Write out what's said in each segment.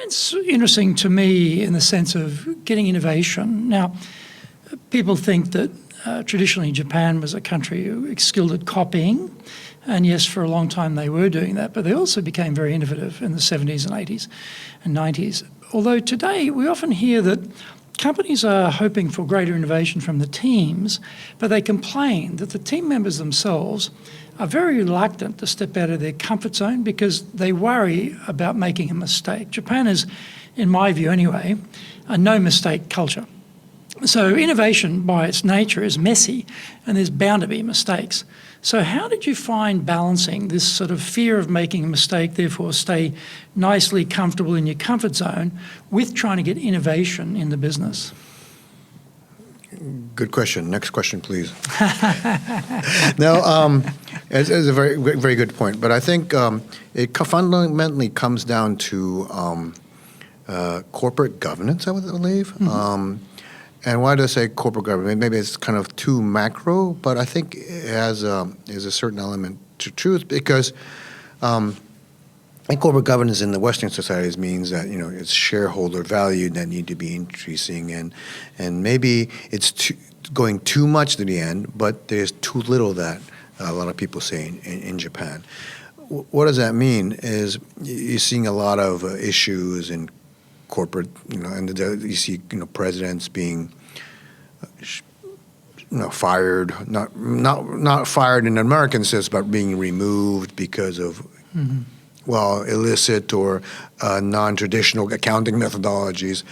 Japan's interesting to me in the sense of getting innovation. Now, people think that traditionally Japan was a country who was skilled at copying, and yes, for a long time they were doing that, but they also became very innovative in the 70s and 80s and 90s. Although today we often hear that companies are hoping for greater innovation from the teams, but they complain that the team members themselves are very reluctant to step out of their comfort zone because they worry about making a mistake. Japan is, in my view anyway, a no-mistake culture. So innovation by its nature is messy and there's bound to be mistakes. So how did you find balancing this sort of fear of making a mistake, therefore stay nicely comfortable in your comfort zone, with trying to get innovation in the business? Good question. Next question, please. No, it's a very, very good point. But I think it fundamentally comes down to corporate governance, I would believe. Mm-hmm. And why do I say corporate government? Maybe it's kind of too macro, but I think it has is a certain element to truth because and corporate governance in the Western societies means that it's shareholder value that need to be increasing, and maybe it's going too much to the end, but there's too little that a lot of people say in Japan. What does that mean? Is you're seeing a lot of issues in corporate, and you see presidents being fired, not fired in an American sense, but being removed because of illicit or non-traditional accounting methodologies.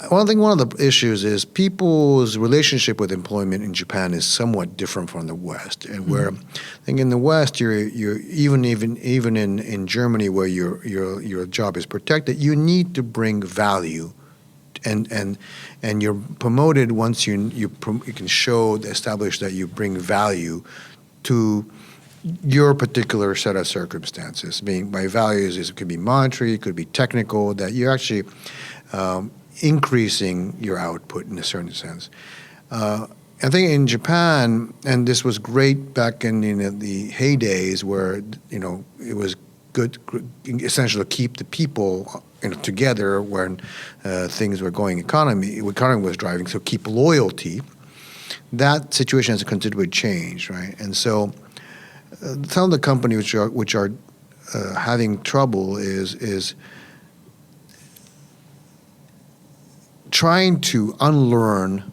One of the issues is people's relationship with employment in Japan is somewhat different from the West, and where I think in the West you're even in Germany where your job is protected, you need to bring value, and you're promoted once you can establish that you bring value to your particular set of circumstances. Being by values, it could be monetary, it could be technical, that you're actually increasing your output in a certain sense. I think in Japan, and this was great back in the heydays where it was good, essentially to keep the people together when things were going. Economy was driving, so keep loyalty. That situation has considerably changed, right? And so some of the companies which are having trouble is trying to unlearn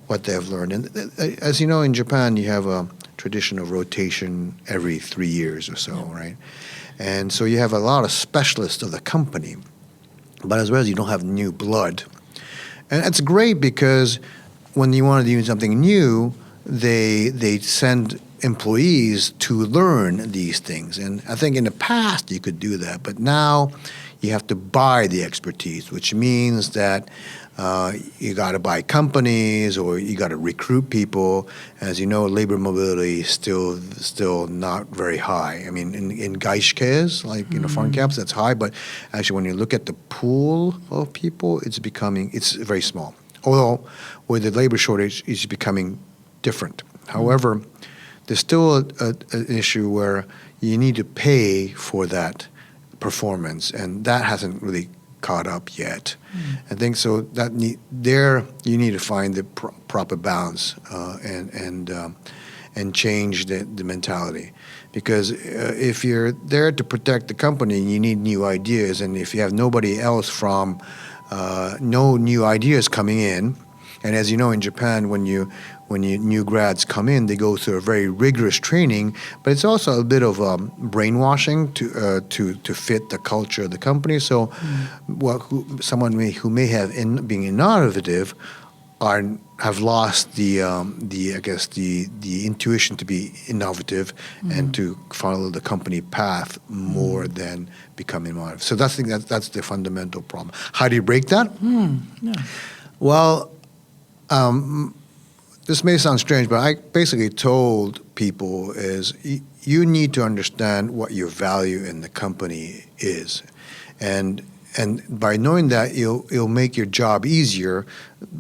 what they have learned. And as you know, in Japan, you have a tradition of rotation every 3 years or so, right? And so you have a lot of specialists of the company, but as well as you don't have new blood. And it's great because when you want to do something new, they send employees to learn these things. And I think in the past you could do that, but now you have to buy the expertise, which means that you got to buy companies or you got to recruit people. As you know, labor mobility is still not very high. I mean, in gaishikes, like foreign caps, that's high, but actually when you look at the pool of people, it's very small. Although with the labor shortage, it's becoming different. However, there's still an issue where you need to pay for that performance, and that hasn't really caught up yet. I think so. You need to find the proper balance and change the mentality, because if you're there to protect the company, you need new ideas, and if you have nobody else no new ideas coming in, and as you know in Japan, when new grads come in, they go through a very rigorous training, but it's also a bit of brainwashing to fit the culture of the company. So, someone who may have being innovative have lost the intuition to be innovative and to follow the company path more than become innovative. So that's the fundamental problem. How do you break that? Well. This may sound strange, but I basically told people is you need to understand what your value in the company is. And And by knowing that, it'll make your job easier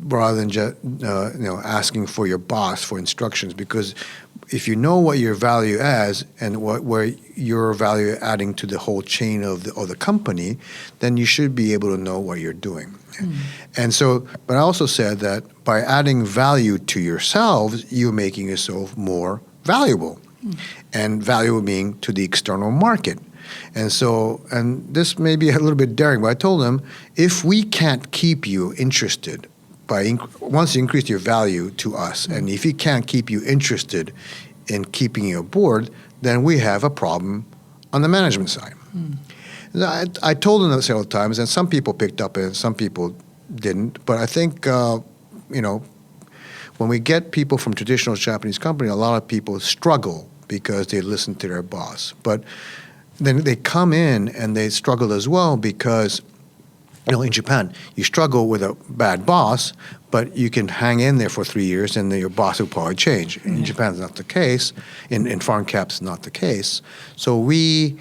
rather than just asking for your boss for instructions. Because if you know what your value adds and where your value adding to the whole chain of the company, then you should be able to know what you're doing. And so, but I also said that by adding value to yourselves, you're making yourself more valuable, and valuable being to the external market. And so, and this may be a little bit daring, but I told them, if we can't keep you interested once you increase your value to us, and if we can't keep you interested in keeping you aboard, then we have a problem on the management side. I told them that several times, and some people picked up and some people didn't. But I think, when we get people from traditional Japanese company, a lot of people struggle because they listen to their boss. But then they come in and they struggle as well because, in Japan, you struggle with a bad boss, but you can hang in there for 3 years and then your boss will probably change. In Japan, it's not the case. In foreign caps, it's not the case. So we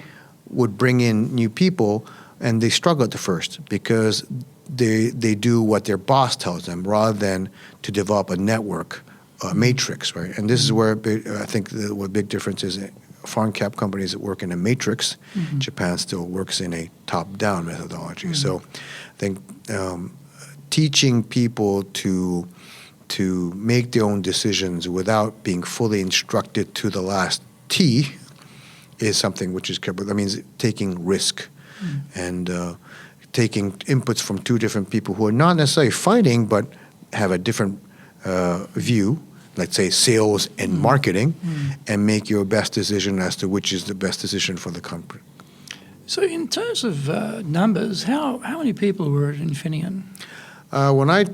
would bring in new people, and they struggle at the first because they do what their boss tells them rather than to develop a network, a matrix, right? And this is where I think what big difference is. Foreign cap companies that work in a matrix, Japan still works in a top-down methodology. So I think teaching people to make their own decisions without being fully instructed to the last T is something which is critical. That means taking risk and taking inputs from two different people who are not necessarily fighting but have a different view, let's say sales and marketing, and make your best decision as to which is the best decision for the company. So in terms of numbers, how many people were at Infineon? When I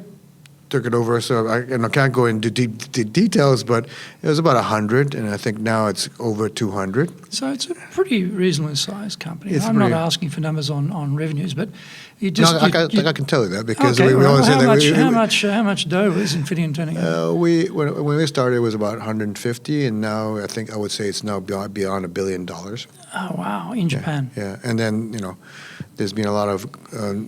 took it over, so I can't go into details, but it was about 100, and I think now it's over 200. So it's a pretty reasonably sized company. It's I'm not asking for numbers on revenues, but you just... I can tell you that because okay, we always say that. How much dough is Infineon turning out? When we started, it was about 150, and now I would say it's now beyond $1 billion. Oh, wow, in Japan. Yeah, and then, there's been a lot of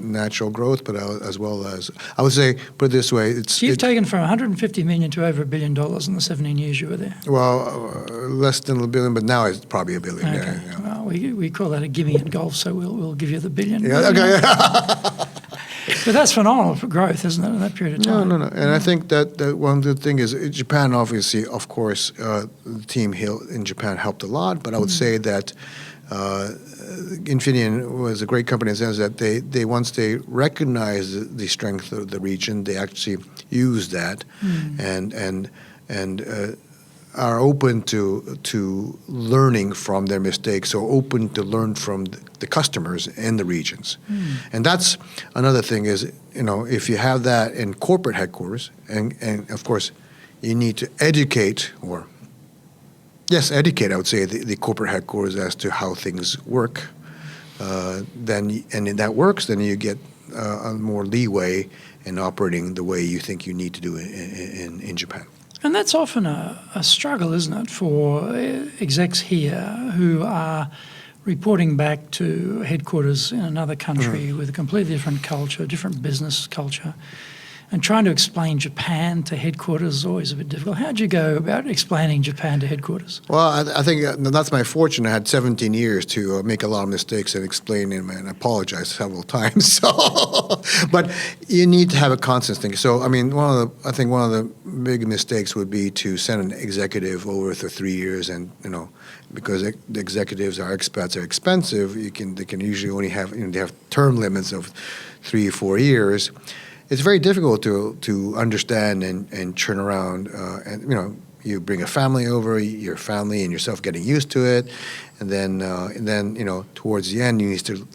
natural growth, but as well as, I would say, put it this way. So you've taken from $150 million to over $1 billion in the 17 years you were there? Well, less than $1 billion, but now it's probably $1 billion. Okay. Yeah. Well, we call that a gimme in golf, so we'll give you the $1 billion. Yeah, okay. But that's phenomenal for growth, isn't it, in that period of time? No. And I think that one good thing is Japan, obviously, of course, the team in Japan helped a lot, but I would say that Infineon was a great company in the sense that they once they recognized the strength of the region, they actually used that and are open to learning from their mistakes, or open to learn from the customers in the regions. And that's another thing is, if you have that in corporate headquarters, and of course you need to educate, I would say, the corporate headquarters as to how things work. Then if that works, then you get more leeway in operating the way you think you need to do in Japan. And that's often a struggle, isn't it, for execs here who are reporting back to headquarters in another country with a completely different culture, different business culture. And trying to explain Japan to headquarters is always a bit difficult. How did you go about explaining Japan to headquarters? Well, I think that's my fortune. I had 17 years to make a lot of mistakes and explain them and apologize several times. So, but you need to have a constant thing. So, I mean, one of the big mistakes would be to send an executive over for 3 years, and because the executives, our expats, are expensive. They can usually only have they have term limits of 3 or 4 years. It's very difficult to understand and churn around. And you bring a family over, your family and yourself getting used to it, and then towards the end you need to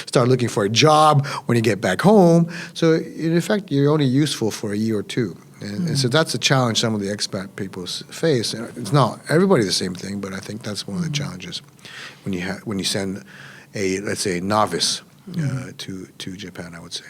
start looking for a job when you get back home. So in effect, you're only useful for a year or two. And so that's a challenge some of the expat people face. It's not everybody the same thing, but I think that's one of the challenges when you send let's say a novice to Japan, I would say.